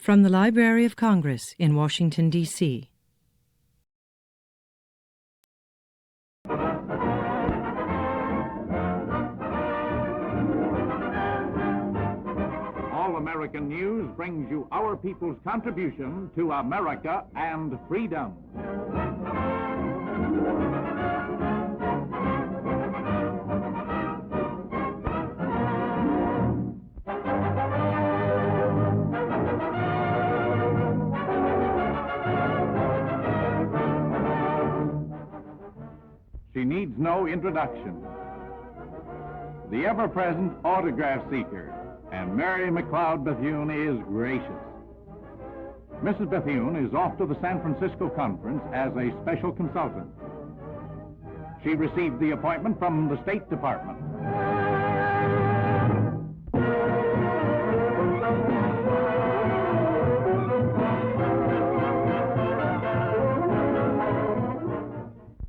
From the Library of Congress in Washington, D.C. All American News brings you our people's contribution to America and freedom. She needs no introduction. The ever-present autograph seeker, and Mary McLeod Bethune is gracious. Mrs. Bethune is off to the San Francisco conference as a special consultant. She received the appointment from the State Department.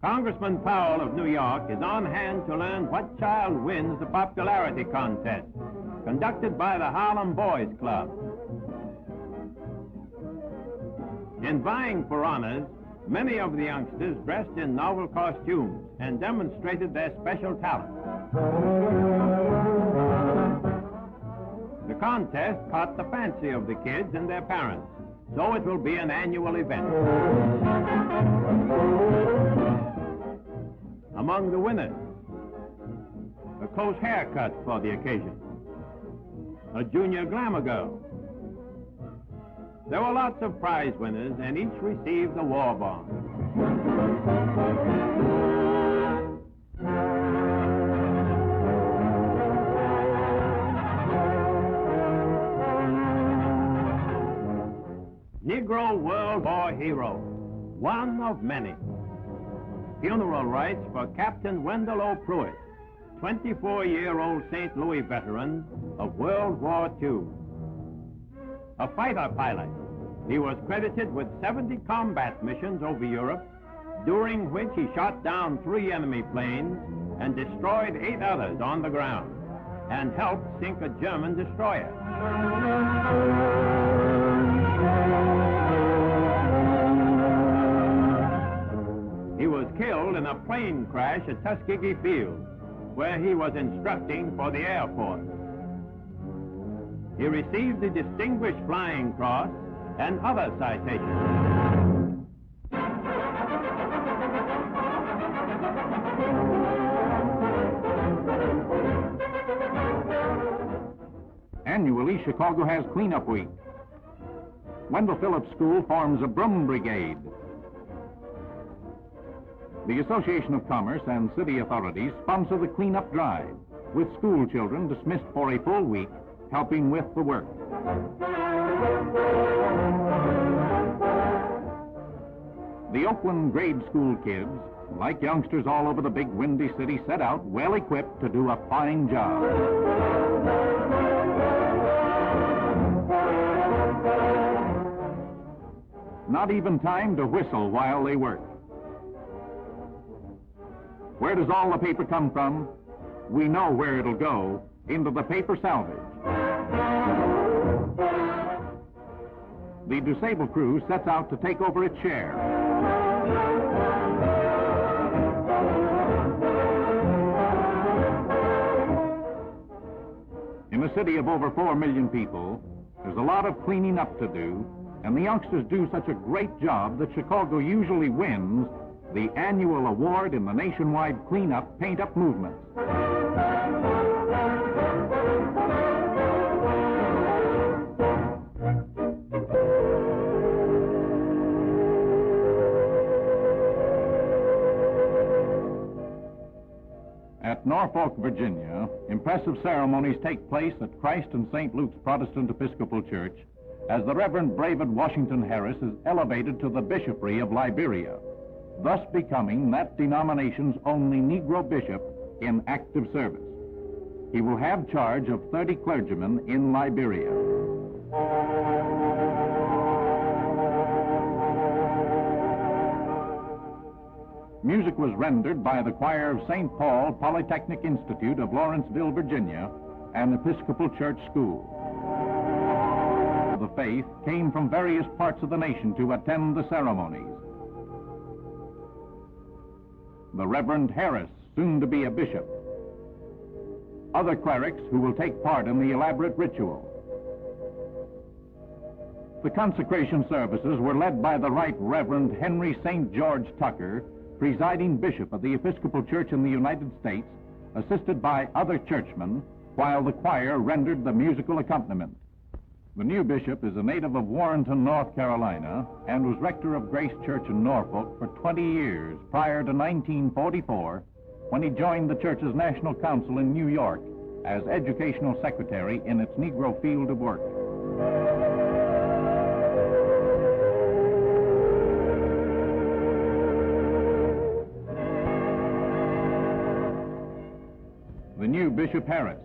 Congressman Powell of New York is on hand to learn what child wins the popularity contest conducted by the Harlem Boys Club. In vying for honors, many of the youngsters dressed in novel costumes and demonstrated their special talent. The contest caught the fancy of the kids and their parents, so it will be an annual event. Among the winners, a close haircut for the occasion, a junior glamour girl. There were lots of prize winners, and each received a war bond. Negro World War hero, one of many. Funeral rites for Captain Wendell O. Pruitt, 24-year-old St. Louis veteran of World War II. A fighter pilot, he was credited with 70 combat missions over Europe, during which he shot down 3 enemy planes and destroyed 8 others on the ground, and helped sink a German destroyer. He was killed in a plane crash at Tuskegee Field, where he was instructing for the Air Force. He received the Distinguished Flying Cross and other citations. Annually, Chicago has Cleanup Week. Wendell Phillips School forms a broom brigade. The Association of Commerce and city authorities sponsor the cleanup drive, with school children dismissed for a full week, helping with the work. The Oakland grade school kids, like youngsters all over the big windy city, set out well equipped to do a fine job. Not even time to whistle while they work. Where does all the paper come from? We know where it'll go, into the paper salvage. The disabled crew sets out to take over its share. In a city of over 4 million people, there's a lot of cleaning up to do, and the youngsters do such a great job that Chicago usually wins the annual award in the nationwide cleanup paint-up movement. At Norfolk, Virginia, impressive ceremonies take place at Christ and St. Luke's Protestant Episcopal Church as the Reverend David Washington Harris is elevated to the bishopric of Liberia, thus becoming that denomination's only Negro bishop in active service. He will have charge of 30 clergymen in Liberia. Music was rendered by the choir of St. Paul Polytechnic Institute of Lawrenceville, Virginia, an Episcopal Church school. The of faith came from various parts of the nation to attend the ceremonies. The Reverend Harris, soon to be a bishop. Other clerics who will take part in the elaborate ritual. The consecration services were led by the Right Reverend Henry St. George Tucker, presiding bishop of the Episcopal Church in the United States, assisted by other churchmen, while the choir rendered the musical accompaniment. The new bishop is a native of Warrenton, North Carolina, and was rector of Grace Church in Norfolk for 20 years prior to 1944, when he joined the church's National Council in New York as educational secretary in its Negro field of work. The new Bishop Harris.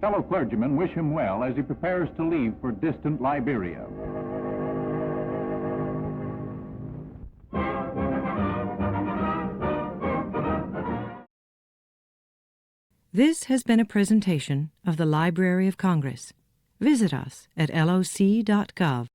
Fellow clergymen wish him well as he prepares to leave for distant Liberia. This has been a presentation of the Library of Congress. Visit us at loc.gov.